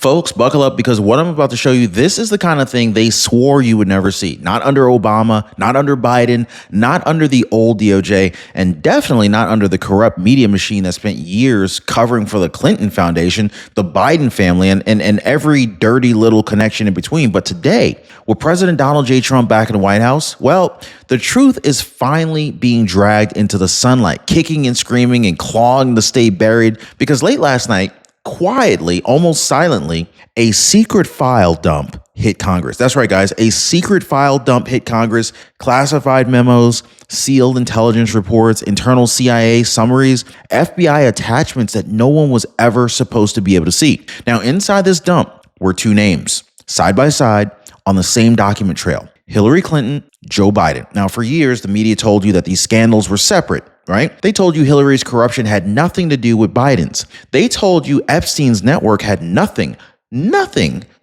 Folks, buckle up because what I'm about to show you, this is the kind of thing they swore you would never see. Not under Obama, not under Biden, not under the old DOJ, and definitely not under the corrupt media machine that spent years covering for the Clinton Foundation, the Biden family, and every dirty little connection in between. But today, with President Donald J. Trump back in the White House, well, the truth is finally being dragged into the sunlight, kicking and screaming and clawing to stay buried, because late last night, quietly, almost silently, a secret file dump hit Congress. That's right, guys. A secret file dump hit Congress. Classified memos, sealed intelligence reports, internal CIA summaries, FBI attachments that no one was ever supposed to be able to see. Now, inside this dump were two names, side by side, on the same document trail: Hillary Clinton, Joe Biden. Now, for years, the media told you that these scandals were separate, right? They told you Hillary's corruption had nothing to do with Biden's. They told you Epstein's network had nothing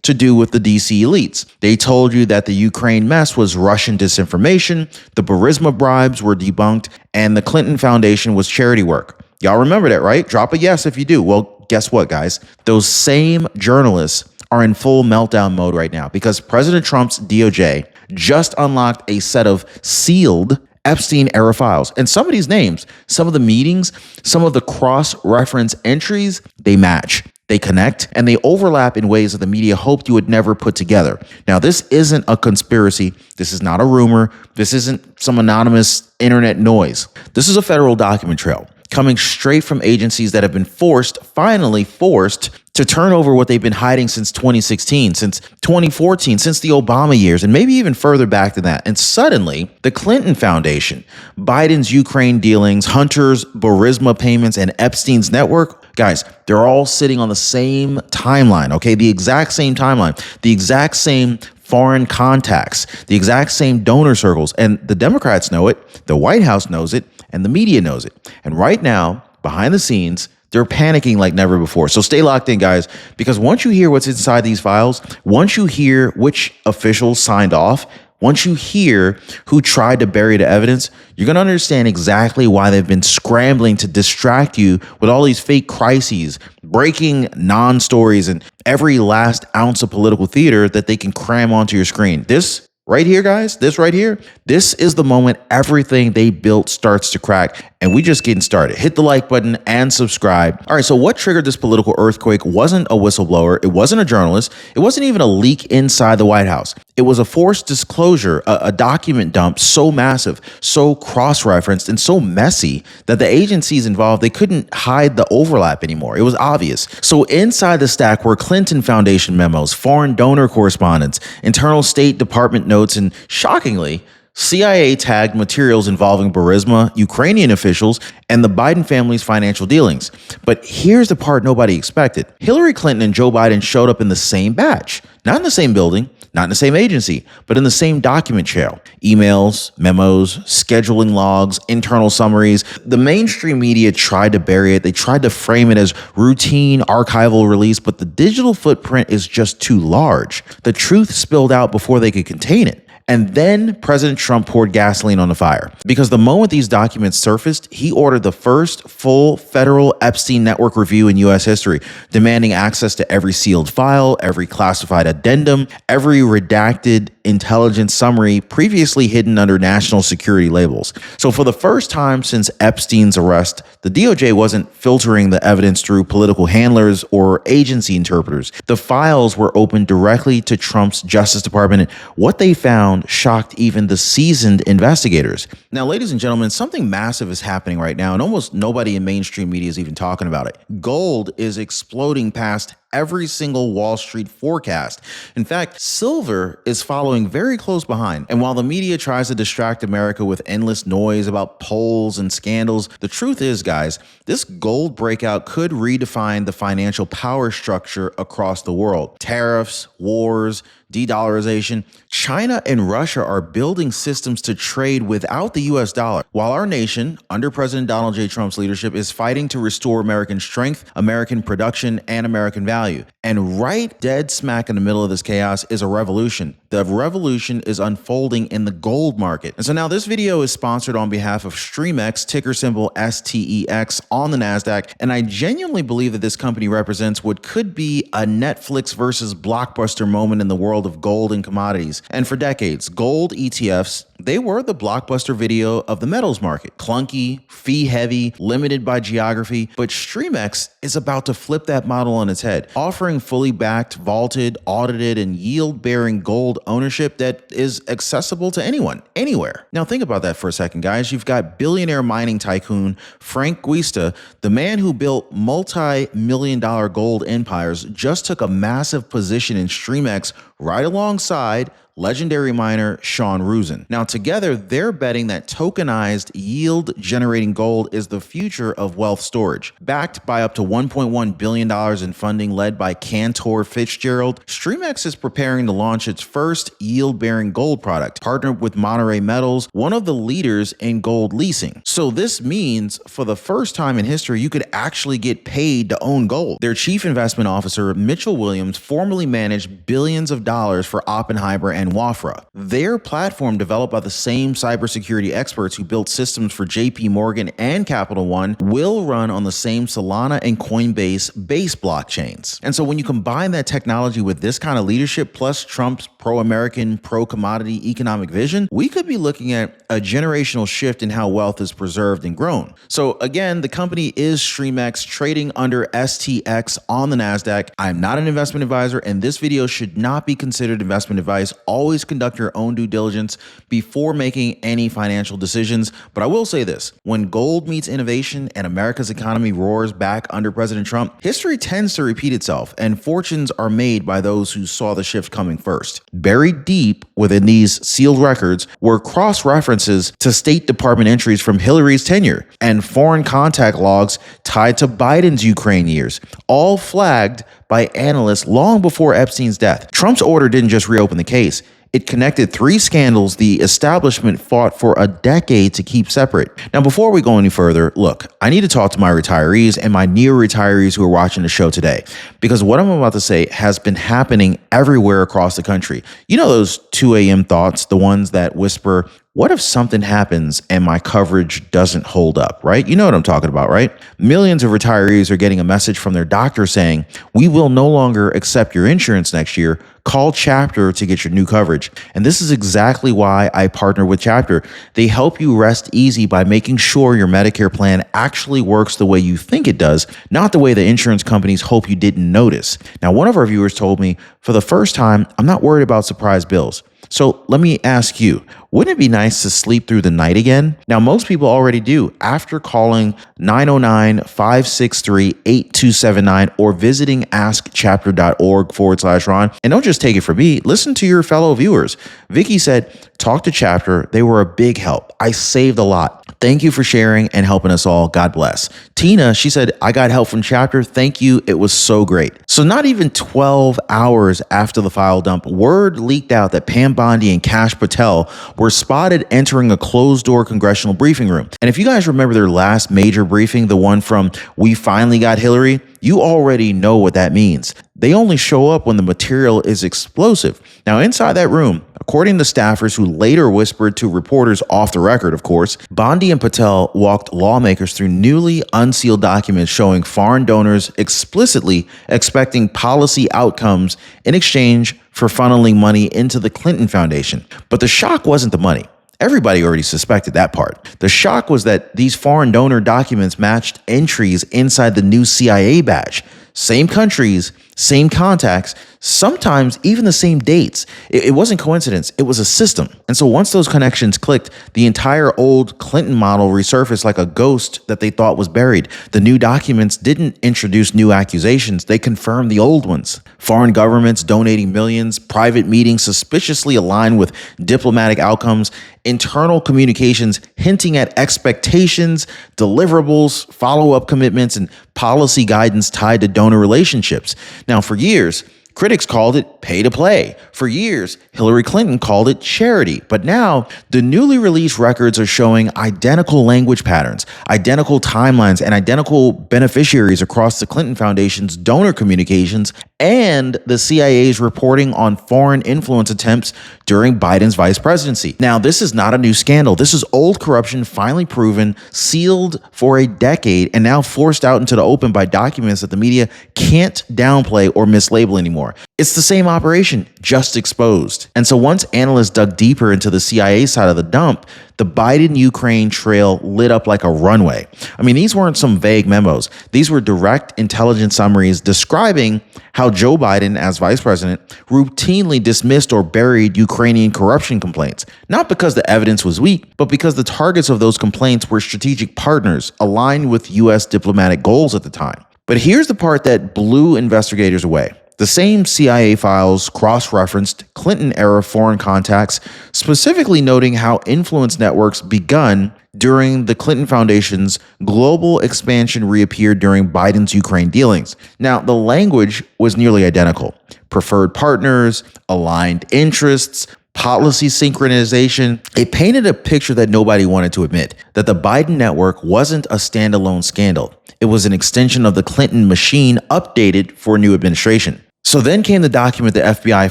to do with the DC elites. They told you that the Ukraine mess was Russian disinformation, the Burisma bribes were debunked, and the Clinton Foundation was charity work. Y'all remember that, right? Drop a yes if you do. Well, guess what, guys? Those same journalists are in full meltdown mode right now because President Trump's DOJ just unlocked a set of sealed Epstein-era files. And some of these names, some of the meetings, some of the cross-reference entries, they match, they connect, and they overlap in ways that the media hoped you would never put together. Now, this isn't a conspiracy. This is not a rumor. This isn't some anonymous internet noise. This is a federal document trail coming straight from agencies that have been finally forced to turn over what they've been hiding since 2016, since 2014, since the Obama years, and maybe even further back than that. And suddenly, the Clinton Foundation, Biden's Ukraine dealings, Hunter's Burisma payments, and Epstein's network, guys, they're all sitting on the same timeline, okay? The exact same timeline, the exact same foreign contacts, the exact same donor circles. And the Democrats know it, the White House knows it, and the media knows it. And right now, behind the scenes, they're panicking like never before. So stay locked in, guys, because once you hear what's inside these files, once you hear which officials signed off, once you hear who tried to bury the evidence, you're going to understand exactly why they've been scrambling to distract you with all these fake crises, breaking non-stories, and every last ounce of political theater that they can cram onto your screen. This right here, guys, this right here, this is the moment everything they built starts to crack. And we just getting started. Hit the like button and subscribe. All right, so what triggered this political earthquake wasn't a whistleblower. It wasn't a journalist. It wasn't even a leak inside the White House. It was a forced disclosure, a document dump so massive, so cross-referenced, and so messy that the agencies involved, they couldn't hide the overlap anymore. It was obvious. So inside the stack were Clinton Foundation memos, foreign donor correspondence, internal State Department notes, and shockingly, CIA tagged materials involving Burisma, Ukrainian officials, and the Biden family's financial dealings. But here's the part nobody expected. Hillary Clinton and Joe Biden showed up in the same batch, not in the same building, not in the same agency, but in the same document trail. Emails, memos, scheduling logs, internal summaries. The mainstream media tried to bury it. They tried to frame it as routine archival release, but the digital footprint is just too large. The truth spilled out before they could contain it. And then President Trump poured gasoline on the fire, because the moment these documents surfaced, he ordered the first full federal Epstein network review in U.S. history, demanding access to every sealed file, every classified addendum, every redacted intelligence summary previously hidden under national security labels. So for the first time since Epstein's arrest, the DOJ wasn't filtering the evidence through political handlers or agency interpreters. The files were opened directly to Trump's Justice Department, and what they found shocked even the seasoned investigators. Now, ladies and gentlemen, something massive is happening right now, and almost nobody in mainstream media is even talking about it. Gold is exploding past every single Wall Street forecast. In fact, silver is following very close behind. And while the media tries to distract America with endless noise about polls and scandals, the truth is, guys, this gold breakout could redefine the financial power structure across the world. Tariffs, wars, de-dollarization, China and Russia are building systems to trade without the US dollar, while our nation, under President Donald J. Trump's leadership, is fighting to restore American strength, American production, and American value. And right dead smack in the middle of this chaos is a revolution. The revolution is unfolding in the gold market. And so now this video is sponsored on behalf of StreamX, ticker symbol STEX, on the NASDAQ. And I genuinely believe that this company represents what could be a Netflix versus Blockbuster moment in the world of gold and commodities. And for decades, gold ETFs, they were the blockbuster video of the metals market. Clunky, fee heavy, limited by geography. But StreamX is about to flip that model on its head, offering fully backed, vaulted, audited, and yield-bearing gold ownership that is accessible to anyone, anywhere. Now think about that for a second, guys. You've got billionaire mining tycoon Frank Guista, the man who built multi-million-dollar gold empires, just took a massive position in StreamX right alongside legendary miner Sean Roosen. Now together, they're betting that tokenized yield-generating gold is the future of wealth storage. Backed by up to $1.1 billion in funding led by Cantor Fitzgerald, StreamX is preparing to launch its first yield-bearing gold product, partnered with Monterey Metals, one of the leaders in gold leasing. So this means for the first time in history, you could actually get paid to own gold. Their chief investment officer, Mitchell Williams, formerly managed billions of dollars for Oppenheimer and Wafra. Their platform, developed by the same cybersecurity experts who built systems for JP Morgan and Capital One, will run on the same Solana and Coinbase base blockchains. And so when you combine that technology with this kind of leadership, plus Trump's pro-American, pro-commodity economic vision, we could be looking at a generational shift in how wealth is preserved and grown. So again, the company is StreamX, trading under STX on the NASDAQ. I'm not an investment advisor, and this video should not be considered investment advice. Always conduct your own due diligence before making any financial decisions. But I will say this, when gold meets innovation and America's economy roars back under President Trump, history tends to repeat itself, and fortunes are made by those who saw the shift coming first. Buried deep within these sealed records were cross-references to State Department entries from Hillary's tenure and foreign contact logs tied to Biden's Ukraine years, all flagged by analysts long before Epstein's death. Trump's order didn't just reopen the case. It connected three scandals the establishment fought for a decade to keep separate. Now, before we go any further, look, I need to talk to my retirees and my near retirees who are watching the show today, because what I'm about to say has been happening everywhere across the country. You know those 2 a.m. thoughts, the ones that whisper, what if something happens and my coverage doesn't hold up, right? You know what I'm talking about, right? Millions of retirees are getting a message from their doctor saying, we will no longer accept your insurance next year. Call Chapter to get your new coverage. And this is exactly why I partner with Chapter. They help you rest easy by making sure your Medicare plan actually works the way you think it does, not the way the insurance companies hope you didn't notice. Now, one of our viewers told me, for the first time, I'm not worried about surprise bills. So let me ask you, wouldn't it be nice to sleep through the night again? Now, most people already do after calling 909-563-8279 or visiting askchapter.org/Ron. And don't just take it from me. Listen to your fellow viewers. Vicky said, talk to Chapter. They were a big help. I saved a lot. Thank you for sharing and helping us all. God bless. Tina, she said, I got help from Chapter. Thank you. It was so great. So not even 12 hours after the file dump, word leaked out that Pam Bondi and Kash Patel were spotted entering a closed-door congressional briefing room. And if you guys remember their last major briefing, the one from "We Finally Got Hillary," you already know what that means. They only show up when the material is explosive. Now, inside that room, according to staffers who later whispered to reporters off the record, of course, Bondi and Patel walked lawmakers through newly unsealed documents showing foreign donors explicitly expecting policy outcomes in exchange for funneling money into the Clinton Foundation. But the shock wasn't the money. Everybody already suspected that part. The shock was that these foreign donor documents matched entries inside the new CIA badge. Same countries, same contacts, sometimes even the same dates. It wasn't coincidence, it was a system. And so once those connections clicked, the entire old Clinton model resurfaced like a ghost that they thought was buried. The new documents didn't introduce new accusations, they confirmed the old ones. Foreign governments donating millions, private meetings suspiciously aligned with diplomatic outcomes, internal communications hinting at expectations, deliverables, follow-up commitments, and policy guidance tied to donor relationships. Now, for years, Critics called it pay to play. For years, Hillary Clinton called it charity. But now, the newly released records are showing identical language patterns, identical timelines, and identical beneficiaries across the Clinton Foundation's donor communications and the CIA's reporting on foreign influence attempts during Biden's vice presidency. Now, this is not a new scandal. This is old corruption finally proven, sealed for a decade, and now forced out into the open by documents that the media can't downplay or mislabel anymore. It's the same operation, just exposed. And so once analysts dug deeper into the CIA side of the dump, the Biden-Ukraine trail lit up like a runway. I mean, these weren't some vague memos. These were direct intelligence summaries describing how Joe Biden, as vice president, routinely dismissed or buried Ukrainian corruption complaints. Not because the evidence was weak, but because the targets of those complaints were strategic partners aligned with U.S. diplomatic goals at the time. But here's the part that blew investigators away. The same CIA files cross-referenced Clinton-era foreign contacts, specifically noting how influence networks begun during the Clinton Foundation's global expansion reappeared during Biden's Ukraine dealings. Now, the language was nearly identical. Preferred partners, aligned interests, policy synchronization. It painted a picture that nobody wanted to admit, that the Biden network wasn't a standalone scandal. It was an extension of the Clinton machine updated for a new administration. So then came the document the FBI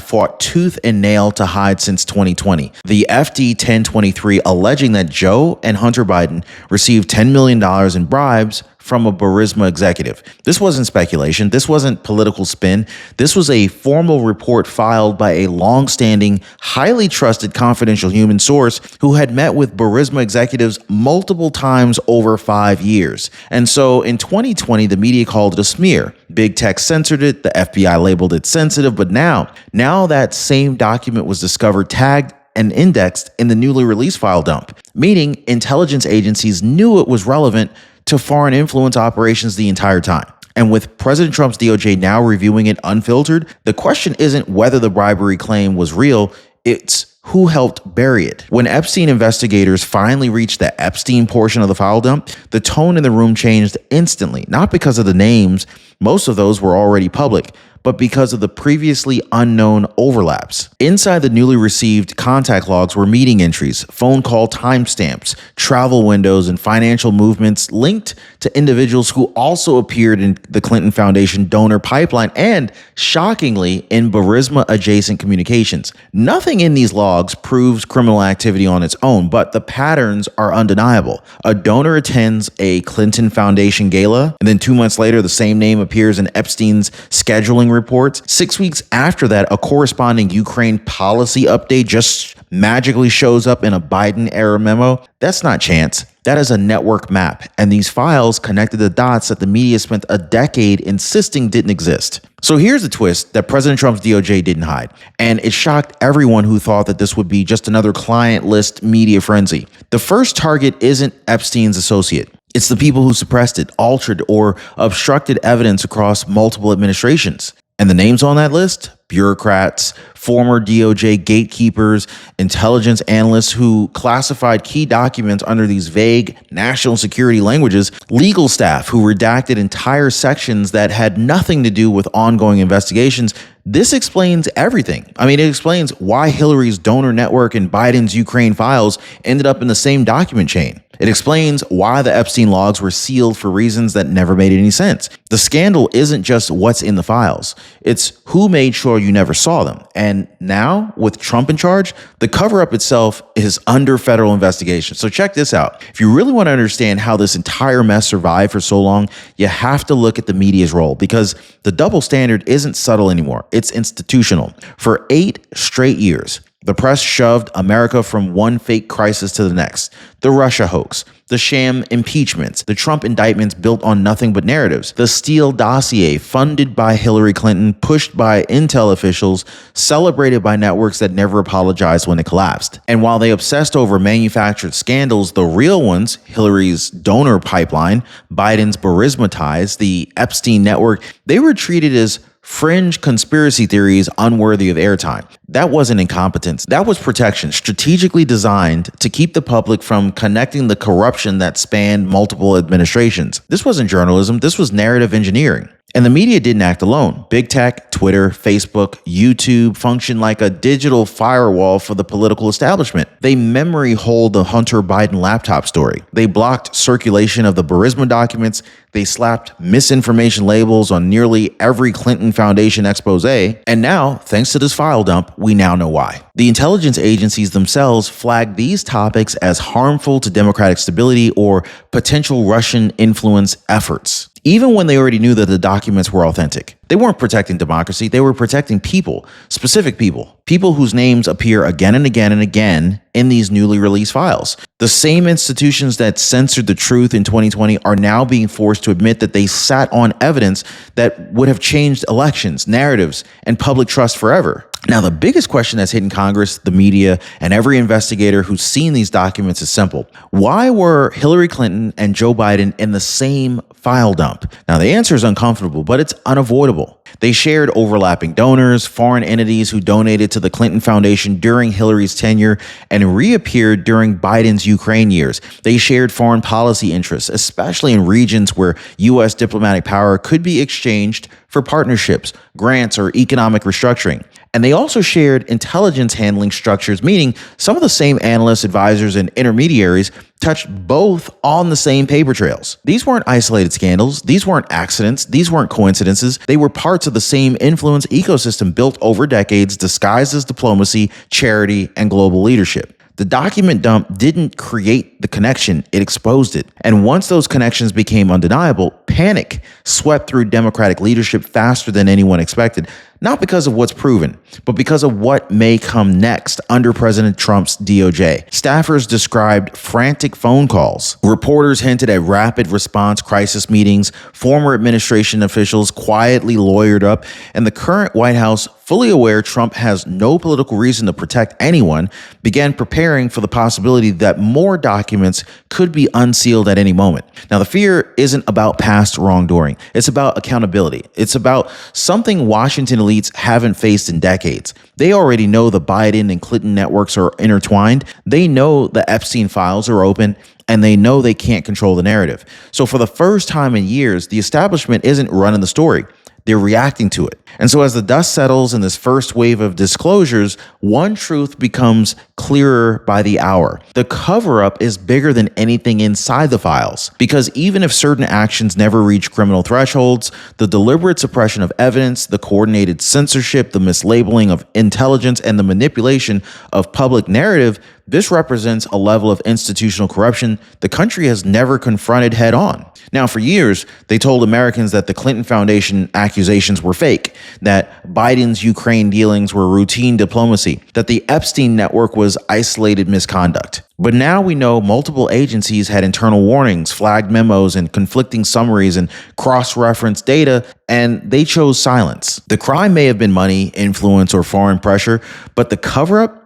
fought tooth and nail to hide since 2020. The FD 1023 alleging that Joe and Hunter Biden received $10 million in bribes from a Burisma executive. This wasn't speculation. This wasn't political spin. This was a formal report filed by a long-standing, highly trusted confidential human source who had met with Burisma executives multiple times over 5 years. And so in 2020, the media called it a smear. Big tech censored it. The FBI labeled it sensitive. But now that same document was discovered, tagged, and indexed in the newly released file dump, meaning intelligence agencies knew it was relevant to foreign influence operations the entire time. And with President Trump's DOJ now reviewing it unfiltered, the question isn't whether the bribery claim was real, it's who helped bury it. When Epstein investigators finally reached the Epstein portion of the file dump, the tone in the room changed instantly, not because of the names, most of those were already public, but because of the previously unknown overlaps. Inside the newly received contact logs were meeting entries, phone call timestamps, travel windows, and financial movements linked to individuals who also appeared in the Clinton Foundation donor pipeline and, shockingly, in Burisma-adjacent communications. Nothing in these logs proves criminal activity on its own, but the patterns are undeniable. A donor attends a Clinton Foundation gala, and then 2 months later, the same name appears in Epstein's scheduling reports. 6 weeks after that, a corresponding Ukraine policy update just magically shows up in a Biden-era memo. That's not chance. That is a network map, and these files connected the dots that the media spent a decade insisting didn't exist. So here's the twist that President Trump's DOJ didn't hide, and it shocked everyone who thought that this would be just another client list media frenzy. The first target isn't Epstein's associate. It's the people who suppressed it, altered, or obstructed evidence across multiple administrations. And the names on that list? Bureaucrats, former DOJ gatekeepers, intelligence analysts who classified key documents under these vague national security languages, legal staff who redacted entire sections that had nothing to do with ongoing investigations. This explains everything. I mean, it explains why Hillary's donor network and Biden's Ukraine files ended up in the same document chain. It explains why the Epstein logs were sealed for reasons that never made any sense. The scandal isn't just what's in the files. It's who made sure you never saw them. And now, with Trump in charge, the cover-up itself is under federal investigation. So check this out. If you really want to understand how this entire mess survived for so long, you have to look at the media's role, because the double standard isn't subtle anymore. It's institutional. For 8 straight years, the press shoved America from one fake crisis to the next. The Russia hoax, the sham impeachments, the Trump indictments built on nothing but narratives, the Steele dossier funded by Hillary Clinton, pushed by intel officials, celebrated by networks that never apologized when it collapsed. And while they obsessed over manufactured scandals, the real ones, Hillary's donor pipeline, Biden's Burisma ties, the Epstein network, they were treated as fringe conspiracy theories unworthy of airtime. That wasn't incompetence. That was protection, strategically designed to keep the public from connecting the corruption that spanned multiple administrations. This wasn't journalism. This was narrative engineering. And the media didn't act alone. Big tech, Twitter, Facebook, YouTube function like a digital firewall for the political establishment. They memory hold the Hunter Biden laptop story. They blocked circulation of the Burisma documents. They slapped misinformation labels on nearly every Clinton Foundation expose. And now, thanks to this file dump, we now know why. The intelligence agencies themselves flagged these topics as harmful to democratic stability or potential Russian influence efforts, even when they already knew that the documents were authentic. They weren't protecting democracy, they were protecting people, specific people whose names appear again and again and again in these newly released files. The same institutions that censored the truth in 2020 are now being forced to admit that they sat on evidence that would have changed elections, narratives, and public trust forever. Now, the biggest question that's hitting Congress, the media, and every investigator who's seen these documents is simple. Why were Hillary Clinton and Joe Biden in the same file dump? Now, the answer is uncomfortable, but it's unavoidable. They shared overlapping donors, foreign entities who donated to the Clinton Foundation during Hillary's tenure and reappeared during Biden's Ukraine years. They shared foreign policy interests, especially in regions where U.S. diplomatic power could be exchanged for partnerships, grants, or economic restructuring. And they also shared intelligence handling structures, meaning some of the same analysts, advisors, and intermediaries touched both on the same paper trails. These weren't isolated scandals. These weren't accidents. These weren't coincidences. They were parts of the same influence ecosystem built over decades, disguised as diplomacy, charity, and global leadership. The document dump didn't create the connection, it exposed it. And once those connections became undeniable, panic swept through Democratic leadership faster than anyone expected. Not because of what's proven, but because of what may come next under President Trump's DOJ. Staffers described frantic phone calls. Reporters hinted at rapid response crisis meetings. Former administration officials quietly lawyered up. And the current White House, fully aware Trump has no political reason to protect anyone, began preparing for the possibility that more documents could be unsealed at any moment. Now, the fear isn't about past wrongdoing. It's about accountability. It's about something Washington elites haven't faced in decades. They already know the Biden and Clinton networks are intertwined. They know the Epstein files are open, and they know they can't control the narrative. So for the first time in years, the establishment isn't running the story. They're reacting to it. And so as the dust settles in this first wave of disclosures, one truth becomes clearer by the hour. The cover-up is bigger than anything inside the files, because even if certain actions never reach criminal thresholds, the deliberate suppression of evidence, the coordinated censorship, the mislabeling of intelligence, and the manipulation of public narrative, this represents a level of institutional corruption the country has never confronted head on. Now, for years, they told Americans that the Clinton Foundation accusations were fake, that Biden's Ukraine dealings were routine diplomacy, that the Epstein network was isolated misconduct. But now we know multiple agencies had internal warnings, flagged memos, and conflicting summaries and cross-referenced data, and they chose silence. The crime may have been money, influence, or foreign pressure, but the cover-up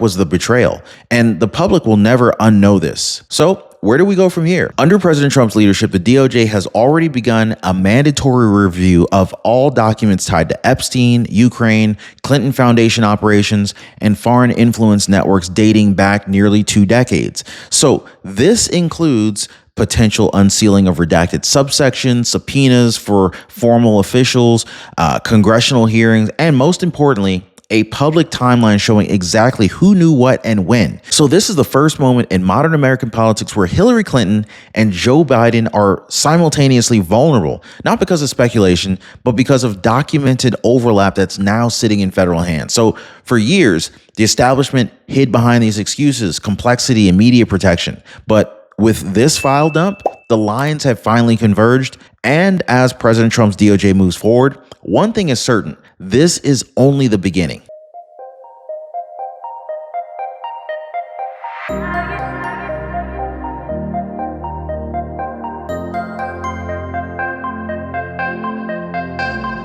was the betrayal, and the public will never unknow this. So, where do we go from here? Under President Trump's leadership, the DOJ has already begun a mandatory review of all documents tied to Epstein, Ukraine, Clinton Foundation operations, and foreign influence networks dating back nearly 2 decades. So, this includes potential unsealing of redacted subsections, subpoenas for formal officials, congressional hearings, and most importantly, a public timeline showing exactly who knew what and when. So this is the first moment in modern American politics where Hillary Clinton and Joe Biden are simultaneously vulnerable, not because of speculation, but because of documented overlap that's now sitting in federal hands. So for years, the establishment hid behind these excuses, complexity, and media protection. But with this file dump, the lines have finally converged. And as President Trump's DOJ moves forward, one thing is certain: this is only the beginning.